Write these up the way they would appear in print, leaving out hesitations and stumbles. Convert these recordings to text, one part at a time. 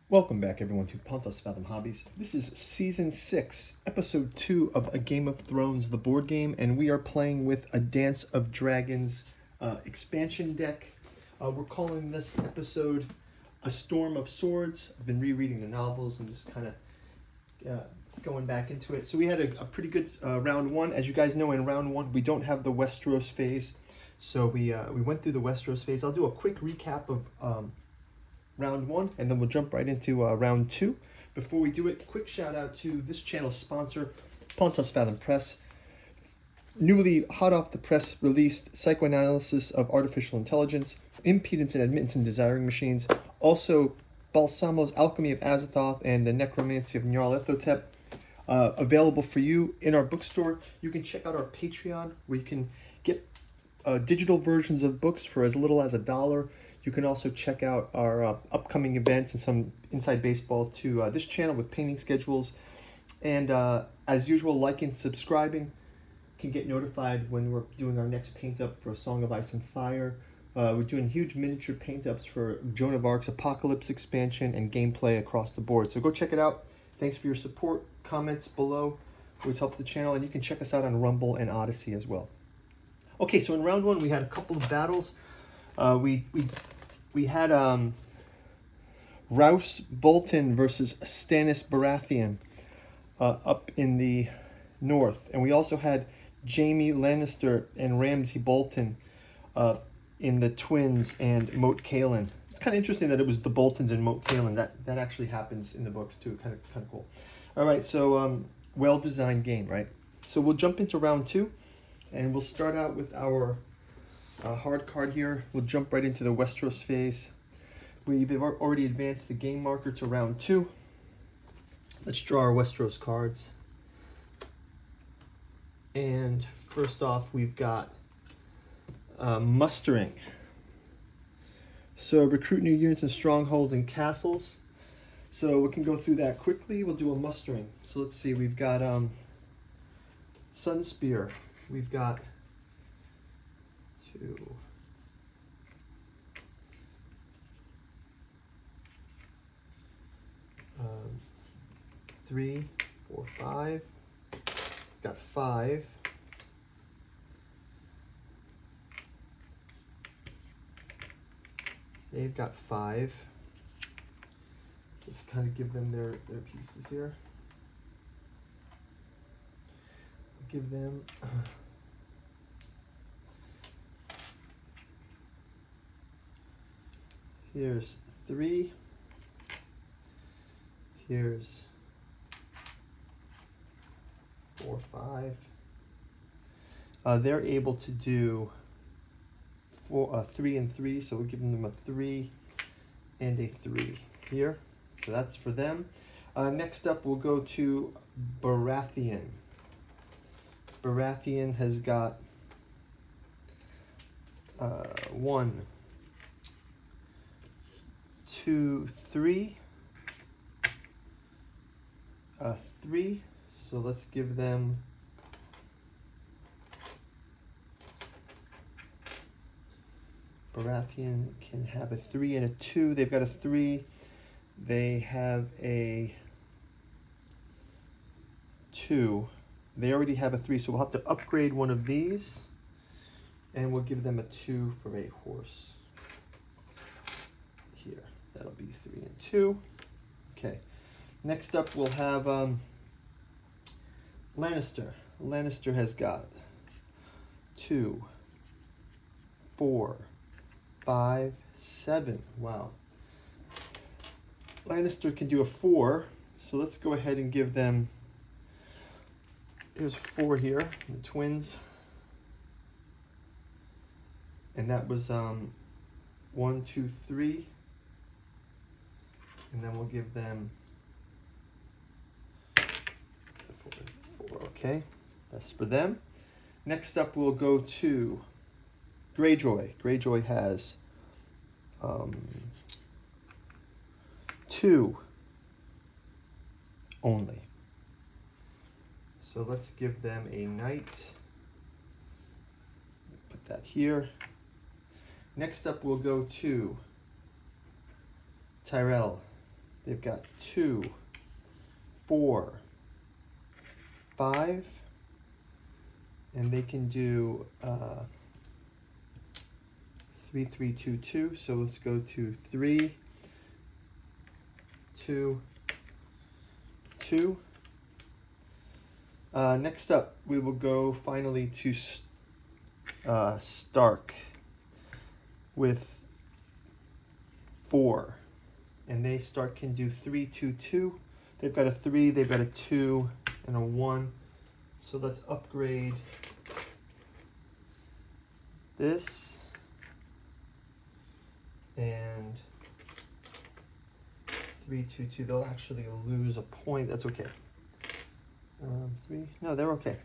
Welcome back, everyone, to Pontus Fathom Hobbies. This is Season 6, Episode 2 of A Game of Thrones, the board game, and we are playing with a Dance of Dragons expansion deck. We're calling this episode A Storm of Swords. I've been rereading the novels and just kind of going back into it. So we had a pretty good round one. As you guys know, in round one, we don't have the Westeros phase. So we went through the Westeros phase. I'll do a quick recap of round one, and then we'll jump right into round two. Before we do it, quick shout out to this channel's sponsor, Pontus Fathom Press. Newly hot off the press released Psychoanalysis of Artificial Intelligence, Impedance and Admittance in Desiring Machines. Also, Balsamo's Alchemy of Azathoth and the Necromancy of Nyarlathotep. Available for you in our bookstore. You can check out our Patreon, where you can get digital versions of books for as little as $1. You can also check out our upcoming events and some inside baseball to this channel with painting schedules. And as usual, liking and subscribing can get notified when we're doing our next paint up for A Song of Ice and Fire. We're doing huge miniature paint ups for Joan of Arc's Apocalypse expansion and gameplay across the board. So go check it out. Thanks for your support. Comments below always help the channel, and you can check us out on Rumble and Odyssey as well. Okay, so in round one we had a couple of battles. We had Rouse Bolton versus Stannis Baratheon up in the north. And we also had Jaime Lannister and Ramsay Bolton in the Twins and Moat Cailin. It's kind of interesting that it was the Boltons and Moat Cailin. That actually happens in the books too. Kind of cool. All right, so well-designed game, right? So we'll jump into round two, and we'll start out with our hard card here. We'll jump right into the Westeros phase. We've already advanced the game marker to round two. Let's draw our Westeros cards. And first off, we've got mustering. So recruit new units in strongholds and castles. So we can go through that quickly. We'll do a mustering. So let's see, we've got Sunspear. We've got 2, 3, 4, 5. Got 5. They've got 5. Just kind of give them their pieces here. Give them here's 3. Here's 4, 5. They're able to do 3 and 3, so we're giving them a 3 and a 3 here. So that's for them. Next up, we'll go to Baratheon. Baratheon has got 1, 2, 3. 3. So let's give them Baratheon can have a 3 and a 2. They've got a 3. They have a 2. They already have a 3, so we'll have to upgrade one of these, and we'll give them a 2 for a horse. Here, that'll be 3 and 2. Okay. Next up, we'll have Lannister. Lannister has got 2, 4, 5, 7. Wow. Lannister can do a 4, so let's go ahead and give them, here's 4 here, the Twins. And that was 1, 2, 3. And then we'll give them 4. Okay, that's for them. Next up, we'll go to Greyjoy. Greyjoy has 2 only. So let's give them a knight. Put that here. Next up, we'll go to Tyrell. They've got 2, 4, 5, and they can do 3, 3, 2, 2. So let's go to 3, 2, 2. Next up, we will go finally to Stark with 4. And Stark can do 3, 2, 2. They've got a 3, they've got a 2, and a 1. So let's upgrade this. And 3, 2, 2. They'll actually lose a point. That's okay. 3. No, they're okay.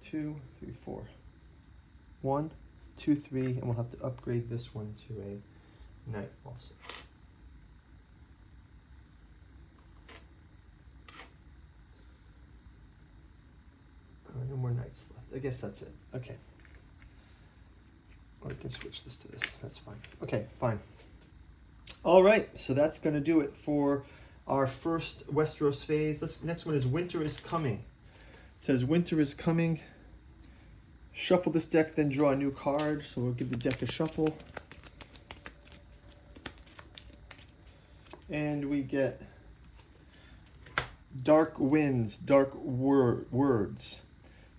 2, 3, 4. 1, 2, 3, and we'll have to upgrade this one to a knight also. No more knights left. I guess that's it. Okay. Or we can switch this to this. That's fine. Okay, fine. All right, so that's going to do it for our first Westeros phase. This next one is Winter is Coming. It says Winter is Coming. Shuffle this deck, then draw a new card. So we'll give the deck a shuffle. And we get Dark Winds, Dark Words.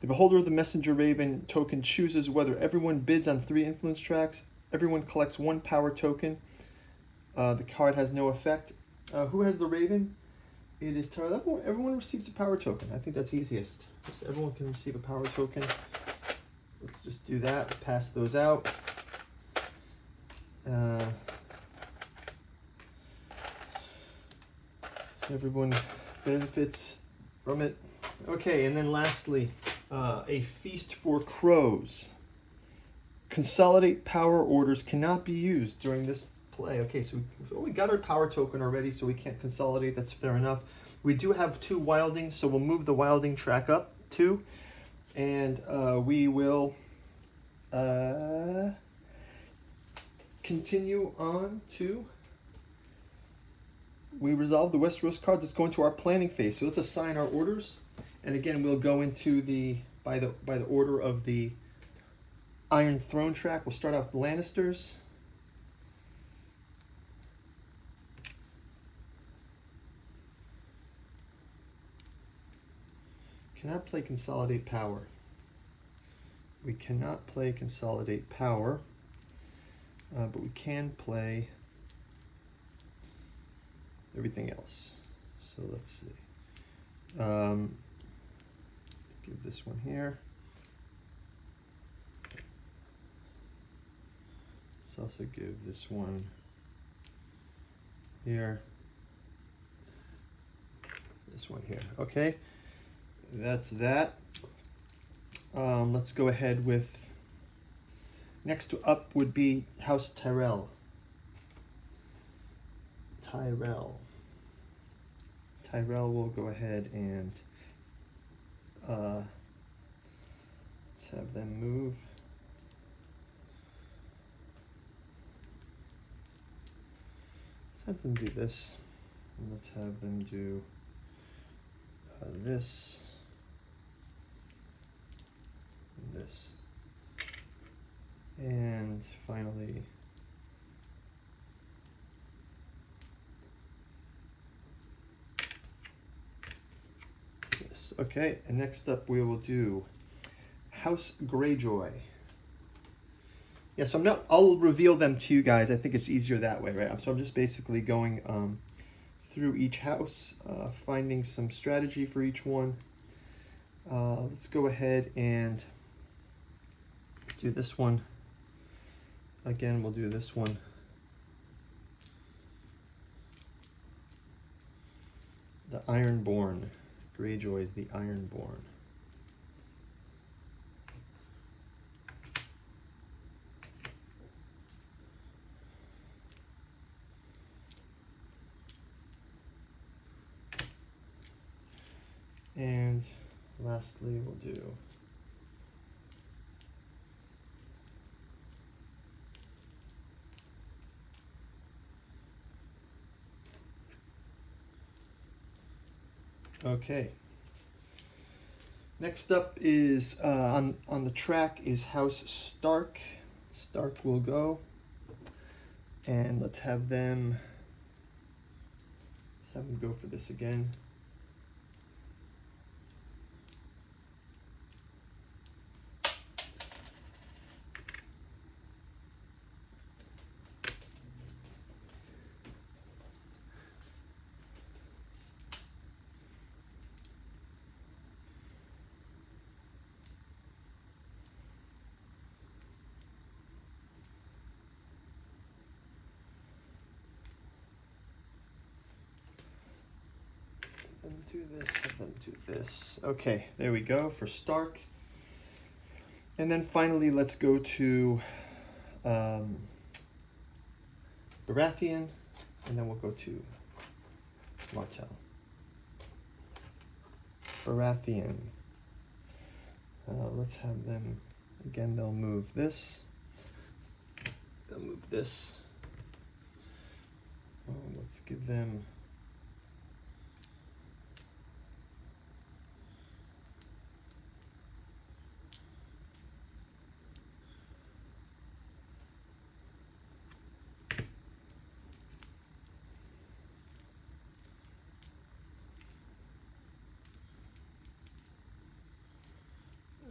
The Beholder of the Messenger Raven token chooses whether everyone bids on 3 influence tracks. Everyone collects 1 power token. The card has no effect. Who has the Raven? It is Tara. Everyone receives a power token. I think that's easiest. So everyone can receive a power token. Let's just do that. Pass those out. So everyone benefits from it. Okay, and then lastly, a Feast for Crows. Consolidate power orders cannot be used during this play. Okay, so we got our power token already, so we can't consolidate. That's fair enough. We do have 2 wilding, so we'll move the wilding track up 2, and we will continue on to. We resolve the Westeros cards. Let's go into our planning phase. So let's assign our orders, and again we'll go into the by the order of the Iron Throne track. We'll start out with Lannisters. Cannot play Consolidate Power. We cannot play Consolidate Power, but we can play everything else. So let's see. Give this one here. Let's also give this one here. This one here. Okay, that's that. Let's go ahead with, next up would be House Tyrell. Tyrell will go ahead and let's have them move. Let's have them do this. And let's have them do this. And this. And finally, this. Okay, and next up we will do House Greyjoy. Yeah, so I'll reveal them to you guys. I think it's easier that way, right? So I'm just basically going through each house, finding some strategy for each one. Let's go ahead and do this one. Again, we'll do this one. The Ironborn. Greyjoy is the Ironborn. And lastly, we'll do Okay. Next up is on the track is House Stark. Stark will go, and let's have them go for this again. Them do this, have them do this. Okay, there we go for Stark. And then finally, let's go to Baratheon, and then we'll go to Martell. Baratheon. Let's have them, again, they'll move this. They'll move this. Let's give them...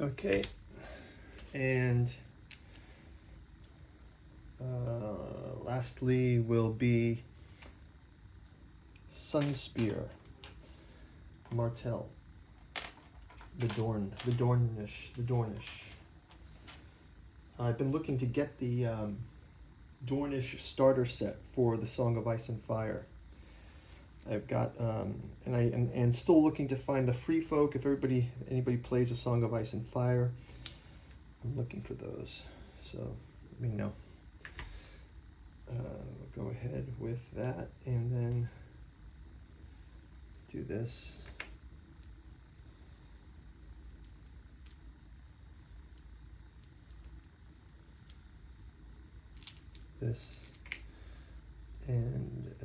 Okay, and lastly will be Sunspear, Martell, the Dornish. I've been looking to get the Dornish starter set for the Song of Ice and Fire. I've got and still looking to find the Free Folk. If anybody plays a Song of Ice and Fire, I'm looking for those. So let me know. We'll go ahead with that and then do this. This. And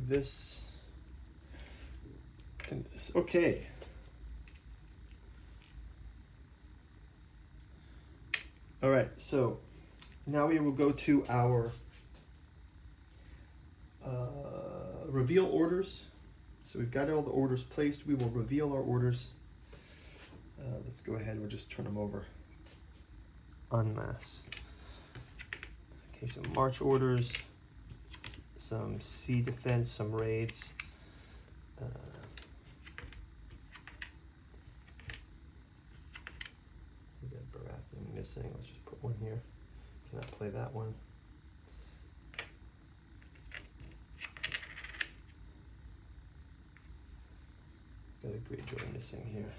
this and this. Okay. All right, so now we will go to our reveal orders. So we've got all the orders placed. We will reveal our orders. Let's go ahead. We'll just turn them over en masse. Okay, so march orders. Some sea defense, some raids. We got Baratheon missing. Let's just put one here. Cannot play that one. Got a Greyjoy missing here.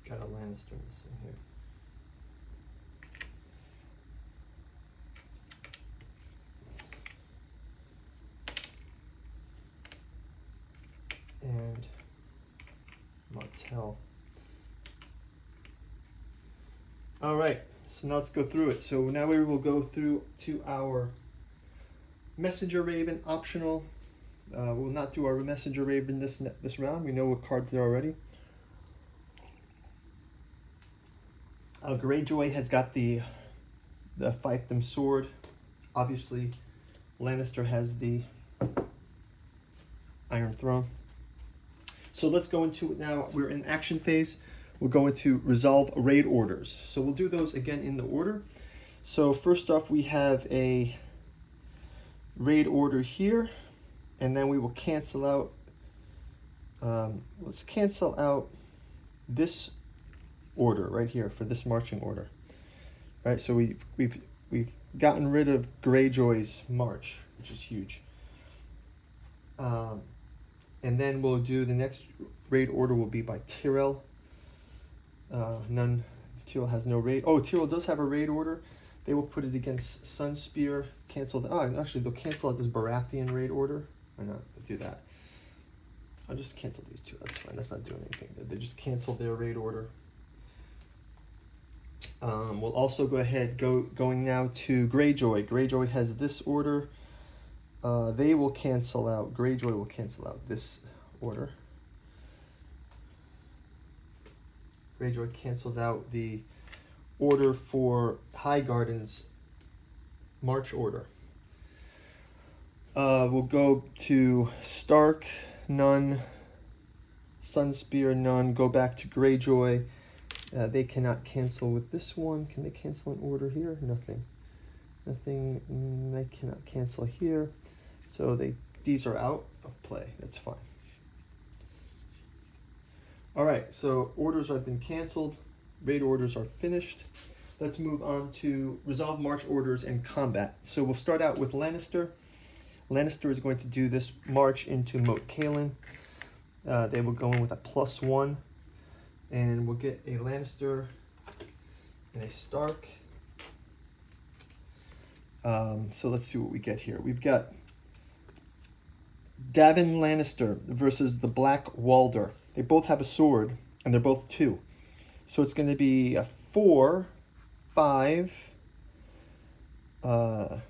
Got a Lannister missing here. And Martell. All right, so now let's go through it. So now we will go through to our Messenger Raven optional. We'll not do our Messenger Raven this round. We know what cards there are already. Greyjoy has got the fiefdom sword. Obviously, Lannister has the Iron Throne. So let's go into it now. We're in action phase. We'll go into resolve raid orders. So we'll do those again in the order. So first off, we have a raid order here, and then we will cancel out. Let's cancel out this order right here for this marching order. Right, so we've gotten rid of Greyjoy's march, which is huge. And then we'll do the next raid order will be by Tyrell. Tyrell has no raid. Oh, Tyrell does have a raid order. They will put it against Sunspear. Cancel the. Oh, actually, they'll cancel out this Baratheon raid order. Why not? Let's do that. I'll just cancel these two. That's fine. That's not doing anything. They just canceled their raid order. We'll also go ahead, going now to Greyjoy. Greyjoy has this order. They will cancel out, Greyjoy will cancel out this order. Greyjoy cancels out the order for Highgarden's March order. We'll go to Stark, none. Sunspear, none. Go back to Greyjoy. They cannot cancel with this one. Can they cancel an order here? Nothing. Nothing. They cannot cancel here. So these are out of play. That's fine. All right, so orders have been canceled. Raid orders are finished. Let's move on to resolve march orders and combat. So we'll start out with Lannister. Lannister is going to do this march into Moat Cailin. They will go in with a +1. And we'll get a Lannister and a Stark. So let's see what we get here. We've got Davin Lannister versus the Black Walder. They both have a sword, and they're both 2. So it's going to be a 4, 5. So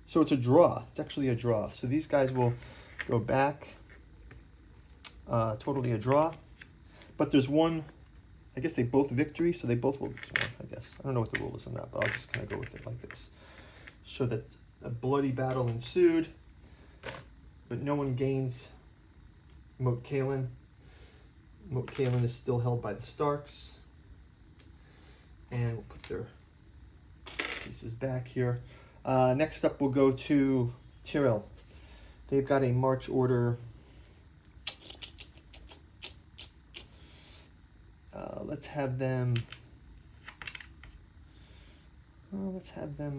it's a draw. It's actually a draw. So these guys will go back. Totally a draw. But there's one, I guess they both victory, so they both will, I guess. I don't know what the rule is on that, but I'll just kind of go with it like this. Show that a bloody battle ensued, but no one gains Moat Cailin. Moat Cailin is still held by the Starks. And we'll put their pieces back here. Next up, we'll go to Tyrell. They've got a march order. Let's have them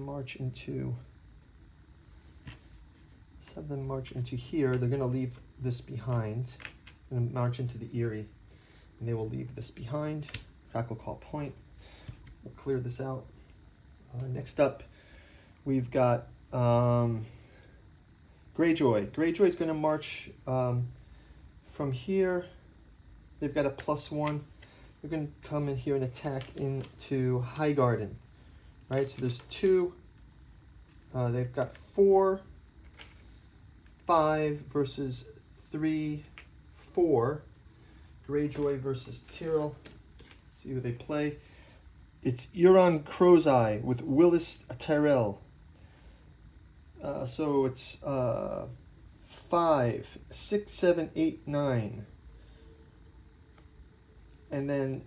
march into. Let's have them march into here. They're going to leave this behind. They're going to march into the Eyrie, and they will leave this behind. Crackle Call Point. We'll clear this out. Next up, we've got Greyjoy. Greyjoy is going to march from here. They've got a +1. They're going to come in here and attack into Highgarden, right? So there's 2. They've got 4, 5 versus 3, 4. Greyjoy versus Tyrell. Let's see who they play. It's Euron Crowseye with Willis Tyrell. So it's 5, 6, 7, 8, 9. And then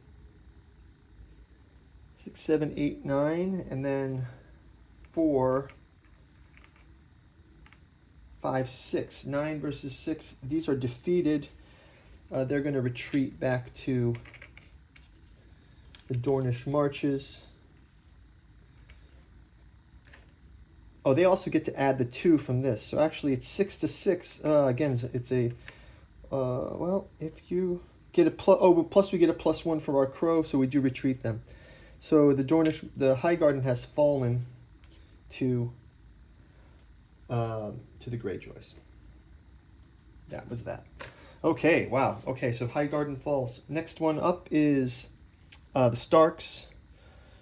6, 7, 8, 9, and then 4, 5, 6. 9 versus 6. These are defeated. They're going to retreat back to the Dornish marches. Oh, they also get to add the 2 from this. So actually it's 6 to 6. Again, it's a, well, if you get a plus we get a +1 for our crow, so we do retreat them. So the Highgarden has fallen to the Greyjoys. That was that. Okay, wow. Okay, so Highgarden falls. Next one up is the Starks.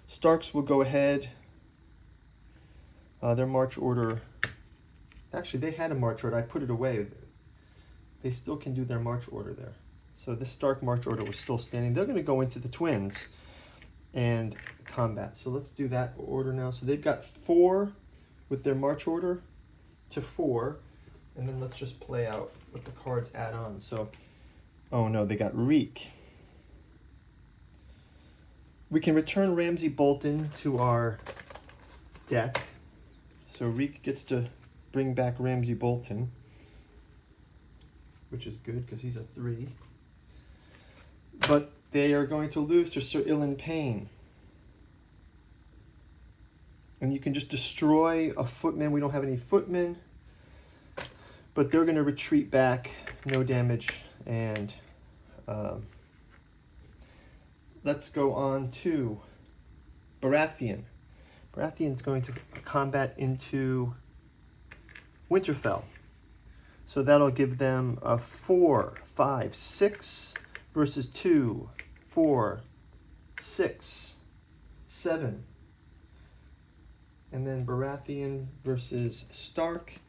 Starks will go ahead. Their march order. Actually, they had a march order. I put it away. They still can do their march order there. So this Stark march order was still standing. They're going to go into the Twins and combat. So let's do that order now. So they've got 4 with their march order to 4. And then let's just play out what the cards add on. So, oh no, they got Reek. We can return Ramsay Bolton to our deck. So Reek gets to bring back Ramsay Bolton, which is good because he's a 3. But they are going to lose to Sir Ilan Payne. And you can just destroy a footman. We don't have any footmen. But they're going to retreat back, no damage. And let's go on to Baratheon. Baratheon's going to combat into Winterfell. So that'll give them a 4, 5, 6 versus 2, 4, 6, 7. And then Baratheon versus Stark.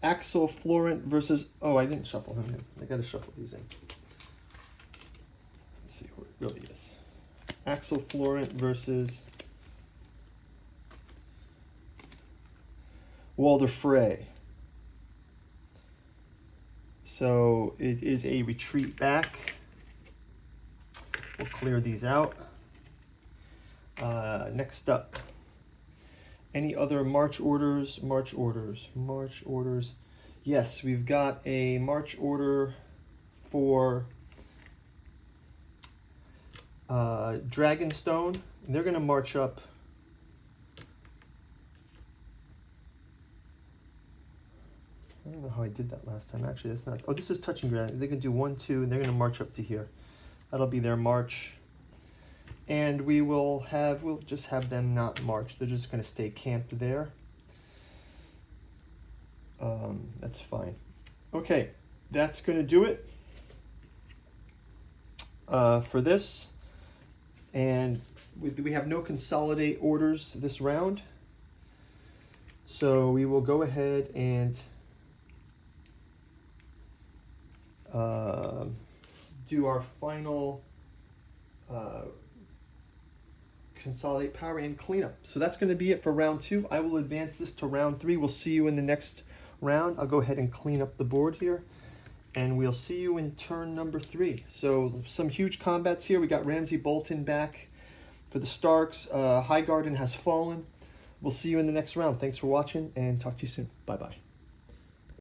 Axel Florent versus... Oh, I didn't shuffle him in. I got to shuffle these in. Let's see who it really is. Axel Florent versus Walder Frey. So it is a retreat back. We'll clear these out. Next up, any other march orders? March orders. Yes, we've got a march order for Dragonstone. They're going to march up. I don't know how I did that last time. Actually, that's not... Oh, this is touching ground. They're going to do 1, 2, and they're going to march up to here. That'll be their march. And we'll just have them not march. They're just going to stay camped there. That's fine. Okay, that's going to do it for this. And we have no consolidate orders this round. So we will go ahead and do our final consolidate power and cleanup. So that's going to be it for round 2. I will advance this to round 3. We'll see you in the next round. I'll go ahead and clean up the board here, and we'll see you in turn number 3. So some huge combats here. We got Ramsay Bolton back for the Starks. Highgarden has fallen. We'll see you in the next round. Thanks for watching, and talk to you soon. Bye-bye.